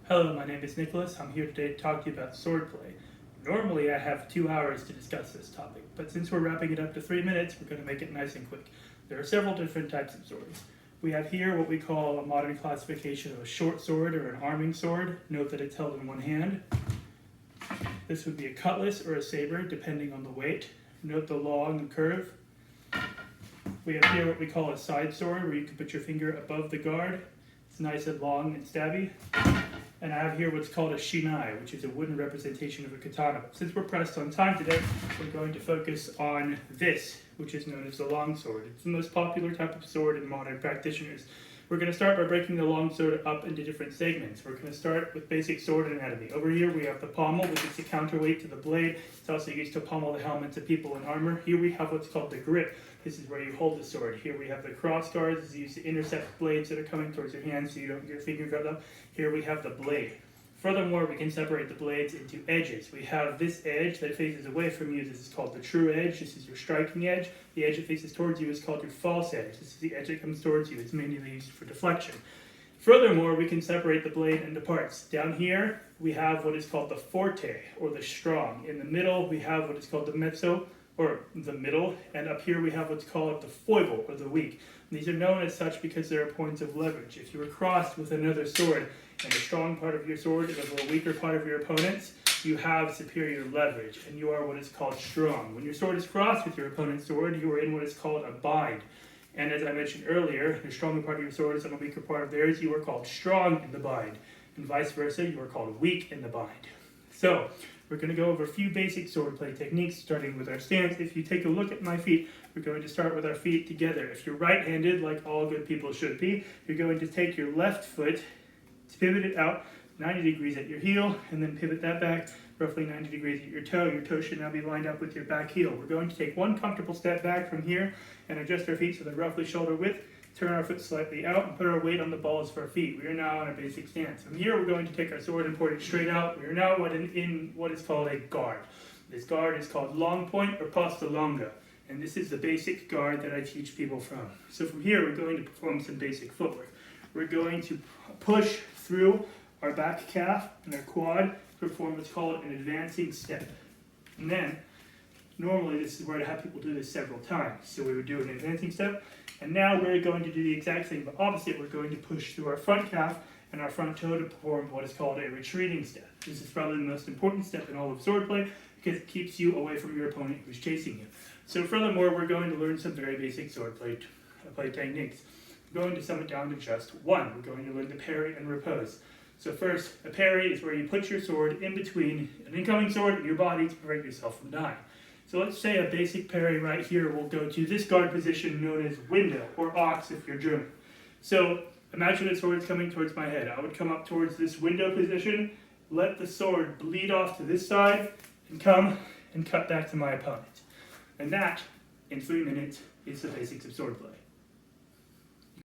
Hello, my name is Nicholas. I'm here today to talk to you about swordplay. Normally I have 2 hours to discuss this topic, but since we're wrapping it up to 3 minutes, we're going to make it nice and quick. There are several different types of swords. We have here what we call a modern classification of a short sword or an arming sword. Note that it's held in one hand. This would be a cutlass or a saber, depending on the weight. Note the long and curve. We have here what we call a side sword, where you can put your finger above the guard. It's nice and long and stabby. And I have here what's called a shinai, which is a wooden representation of a katana. Since we're pressed on time today, we're going to focus on this, which is known as the longsword. It's the most popular type of sword in modern practitioners. We're going to start by breaking the longsword up into different segments. We're going to start with basic sword anatomy. Over here we have the pommel, which is the counterweight to the blade. It's also used to pommel the helmets of people in armor. Here we have what's called the grip. This is where you hold the sword. Here we have the cross guards. This is used to intercept blades that are coming towards your hand so you don't get your finger grabbed up. Here we have the blade. Furthermore, we can separate the blades into edges. We have this edge that faces away from you. This is called the true edge. This is your striking edge. The edge that faces towards you is called your false edge. This is the edge that comes towards you. It's mainly used for deflection. Furthermore, we can separate the blade into parts. Down here, we have what is called the forte, or the strong. In the middle, we have what is called the mezzo, or the middle. And up here, we have what's called the foible, or the weak. These are known as such because they are points of leverage. If you were crossed with another sword, and the strong part of your sword is over a weaker part of your opponent's, you have superior leverage, and you are what is called strong. When your sword is crossed with your opponent's sword, you are in what is called a bind. And as I mentioned earlier, the stronger part of your sword is on a weaker part of theirs, you are called strong in the bind. And vice versa, you are called weak in the bind. So, we're going to go over a few basic swordplay techniques, starting with our stance. If you take a look at my feet, we're going to start with our feet together. If you're right-handed, like all good people should be, you're going to take your left foot, pivot it out 90 degrees at your heel, and then pivot that back roughly 90 degrees at your toe. Your toe should now be lined up with your back heel. We're going to take one comfortable step back from here and adjust our feet so they're roughly shoulder width, turn our foot slightly out, and put our weight on the balls of our feet. We are now on a basic stance. From here, we're going to take our sword and point it straight out. We are now in what is called a guard. This guard is called long point or posta longa, and this is the basic guard that I teach people from. So from here, we're going to perform some basic footwork. We're going to push through our back calf and our quad to perform what's called an advancing step. And then, normally this is where I have people do this several times. So we would do an advancing step, and now we're going to do the exact thing, but opposite. We're going to push through our front calf and our front toe to perform what is called a retreating step. This is probably the most important step in all of swordplay because it keeps you away from your opponent who's chasing you. So furthermore, we're going to learn some very basic swordplay techniques. We're going to sum it down to just one. We're going to learn the parry and repose. So first, a parry is where you put your sword in between an incoming sword and your body to prevent yourself from dying. So let's say a basic parry right here will go to this guard position known as window, or ox if you're German. So imagine a sword is coming towards my head. I would come up towards this window position, let the sword bleed off to this side, and come and cut back to my opponent. And that, in 3 minutes, is the basics of swordplay.